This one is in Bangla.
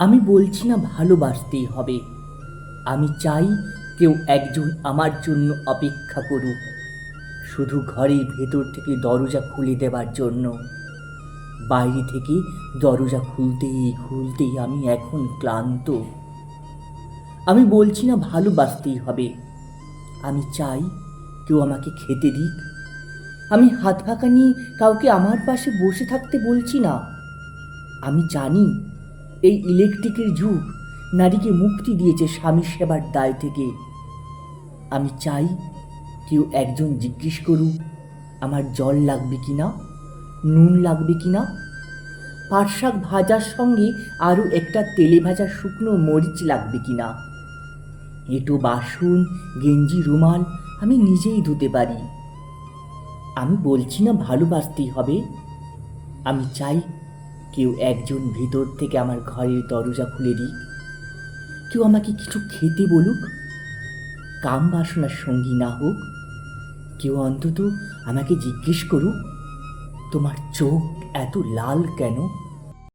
আমি বলছি না ভালোবাসতেই হবে। আমি চাই কেউ একজন আমার জন্য অপেক্ষা করুক, শুধু ঘরের ভেতর থেকে দরজা খুলে দেবার জন্য। বাইরে থেকে দরজা খুলতেই খুলতেই আমি এখন ক্লান্ত। আমি বলছি না ভালোবাসতেই হবে। আমি চাই কেউ আমাকে খেতে দিক। আমি হাত ফাঁকা নিয়ে কাউকে আমার পাশে বসে থাকতে বলছি না। আমি জানি এই ইলেকট্রিকের যুগ নারীকে মুক্তি দিয়েছে স্বামী সেবার দায় থেকে। আমি চাই কেউ একজন জিজ্ঞেস করুক আমার জল লাগবে কিনা, নুন লাগবে কিনা, পাট শাক ভাজার সঙ্গে আরও একটা তেলে ভাজা শুকনো মরিচ লাগবে কিনা। এঁটো বাসন, গেঞ্জি, রুমাল আমি নিজেই ধুতে পারি। আমি বলছি না ভালোবাসতেই হবে। আমি চাই কেউ একজন ভিতর থেকে আমার ঘরের দরজা খুলে দিক, কেউ আমাকে কিছু খেতে বলুক, কাম বাসনার সঙ্গী না হোক। কেউ অন্তত আমাকে জিজ্ঞেস করুক তোমার চোখ এত লাল কেন।